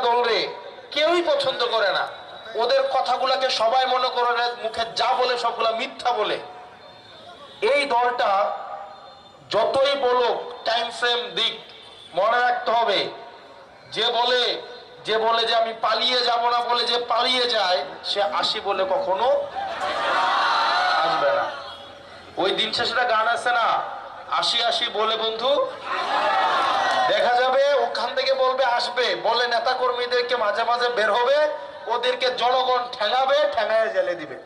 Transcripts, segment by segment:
দল রে কেউই পছন্দ করে না। ওদের কথাগুলাকে সবাই মনে করে মুখে যা বলে সবগুলা মিথ্যা বলে। এই দলটা যতই বলুক, টাইম ফ্রেম দিক, মনে রাখতে হবে যে বলে যে আমি পালিয়ে যাব না বলে যে পালিয়ে যায়, সে আসি বলে কখনো আসবে না। ওই দিন শেষে গান আছে না, আসি আসি বলে বন্ধু দেখা যাবে, ওখান থেকে বলবে আসবে বলে নেতা কর্মীদেরকে মাঝে মাঝে বের হবে, ওদেরকে জনগণ ঠেঙাবে, ঠেঙায় জেলে দিবে।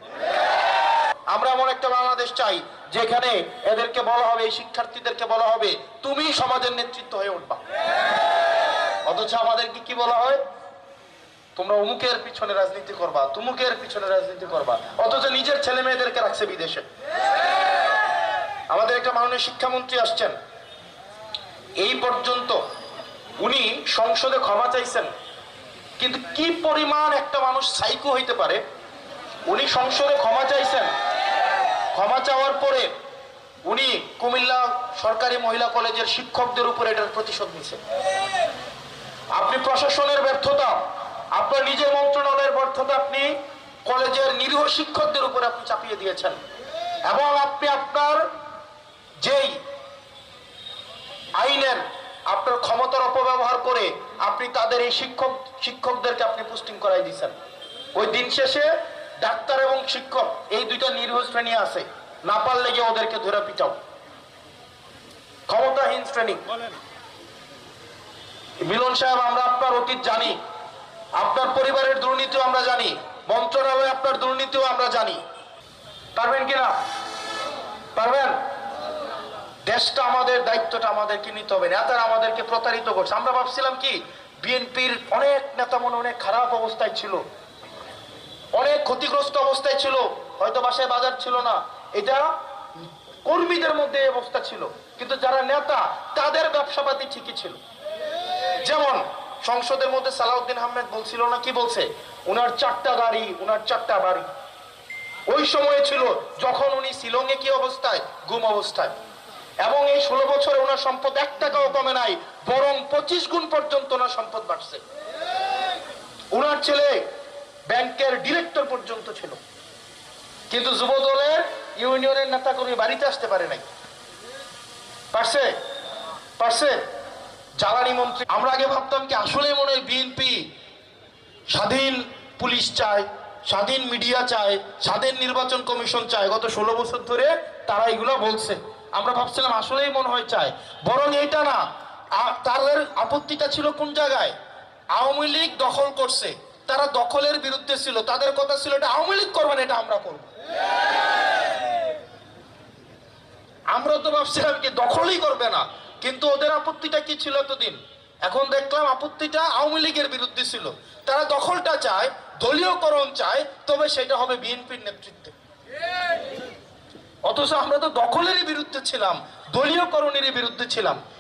আমরা এমন একটা বাংলাদেশ চাই যেখানে এদেরকে বলা হবে, এই শিক্ষার্থীদেরকে বলা হবে তুমি সমাজের নেতৃত্ব হয়ে উঠবা। অথচ আমাদেরকে কি বলা হয়, তোমরা অমুকের পিছনে রাজনীতি করবা, তুমুকের পিছনে রাজনীতি করবা, অথচ নিজের ছেলে মেয়েদেরকে রাখছে বিদেশে। আমাদের একটা মাননীয় শিক্ষামন্ত্রী আসছেন, এই পর্যন্ত উনি সংসদে ক্ষমা চাইছেন, কিন্তু কি পরিমাণ একটা মানুষ সাইকো হইতে পারে, উনি সংসদে ক্ষমা চাইছেন, ক্ষমা চাওয়ার পরে উনি কুমিল্লা সরকারি মহিলা কলেজের শিক্ষকদের উপরে এটার প্রতিশোধ নিছেন। আপনি প্রশাসনের ব্যর্থতা, আপনার নিজের মন্ত্রণালয়ের ব্যর্থতা আপনি কলেজের নিরীহ শিক্ষকদের উপরে আপনি চাপিয়ে দিয়েছেন, এবং আপনি আপনার যেই আইনের আপনার ক্ষমতার অপব্যবহার করে আপনি তাদের এই শিক্ষকদেরকে আপনি পোস্টিং করাই দিয়েছেন। ওই দিন শেষে ডাক্তার এবং শিক্ষক এই দুইটা নিরীহ শ্রেণী আছে, না পারলে গিয়ে ওদেরকে ধরে পিটাও। ক্ষমতাহীন শ্রেণী। মিলন সাহেব, আমরা আপনার অতীত জানি, আপনার পরিবারের দুর্নীতিও আমরা জানি, মন্ত্রণালয়ে আপনার দুর্নীতিও আমরা জানি। পারবেন কিনা? পারবেন? দেশটা আমাদের, দায়িত্বটা আমাদেরকে নিতে হবে। নেতারা আমাদেরকে প্রতারিত করছে। আমরা ভাবছিলাম কি বিএনপির অনেক নেতা মনে অনেক খারাপ অবস্থায় ছিল, অনেক ক্ষতিগ্রস্ত অবস্থায় ছিল, হয়তো বাসায় বাজার ছিল না, এটা কর্মীদের মধ্যে এই অবস্থা ছিল, কিন্তু যারা নেতা তাদের ব্যবসাপাতি ঠিকই ছিল। যেমন সংসদের মধ্যে সালাউদ্দিন আহমেদ বলছিল না, কি বলছে, উনার 4টা গাড়ি, উনার 4টা বাড়ি। ওই সময় ছিল যখন উনি শিলংয়ে কি অবস্থায়, গুম অবস্থায়, এবং এই 16 বছরে ওনার সম্পদ 1 টাকাও কমে নাই, বরং 25 গুণ পর্যন্ত ওনার সম্পদ বাড়ছে। ওনার ছেলে ব্যাংকের ডিরেক্টর পর্যন্ত ছিল, কিন্তু যুব দলের ইউনিয়নের নেতা কর্মী বাড়িতে আসতে পারে নাই। পারছে? পারছে? জ্বালানি মন্ত্রী। আমরা আগে ভাবতাম কি আসলে মনে হয় বিএনপি স্বাধীন পুলিশ চায়, স্বাধীন মিডিয়া চায়, স্বাধীন নির্বাচন কমিশন চায়। গত 16 বছর ধরে তারা এগুলো বলছে। আমরা ভাবছিলাম আসলেই মনে হয় চায়, বরং এইটা না। তাদের আপত্তিটা ছিল কোন জায়গায়, আওয়ামী লীগ দখল করছে, তারা দখলের বিরুদ্ধে ছিল, তাদের কথা ছিল এটা আওয়ামী লীগ করবে না, এটা আমরা করব। আমরা তো ভাবছিলাম কি দখলই করবে না, কিন্তু ওদের আপত্তিটা কি ছিল এতদিন? এখন দেখলাম আপত্তিটা আওয়ামী লীগের বিরুদ্ধে ছিল। তারা দখলটা চায়, দলীয়করণ চায়, তবে সেটা হবে বিএনপির নেতৃত্বে। অথচ আমরা তো দখলেরই বিরুদ্ধে ছিলাম, দলীয়করণেরই বিরুদ্ধে ছিলাম।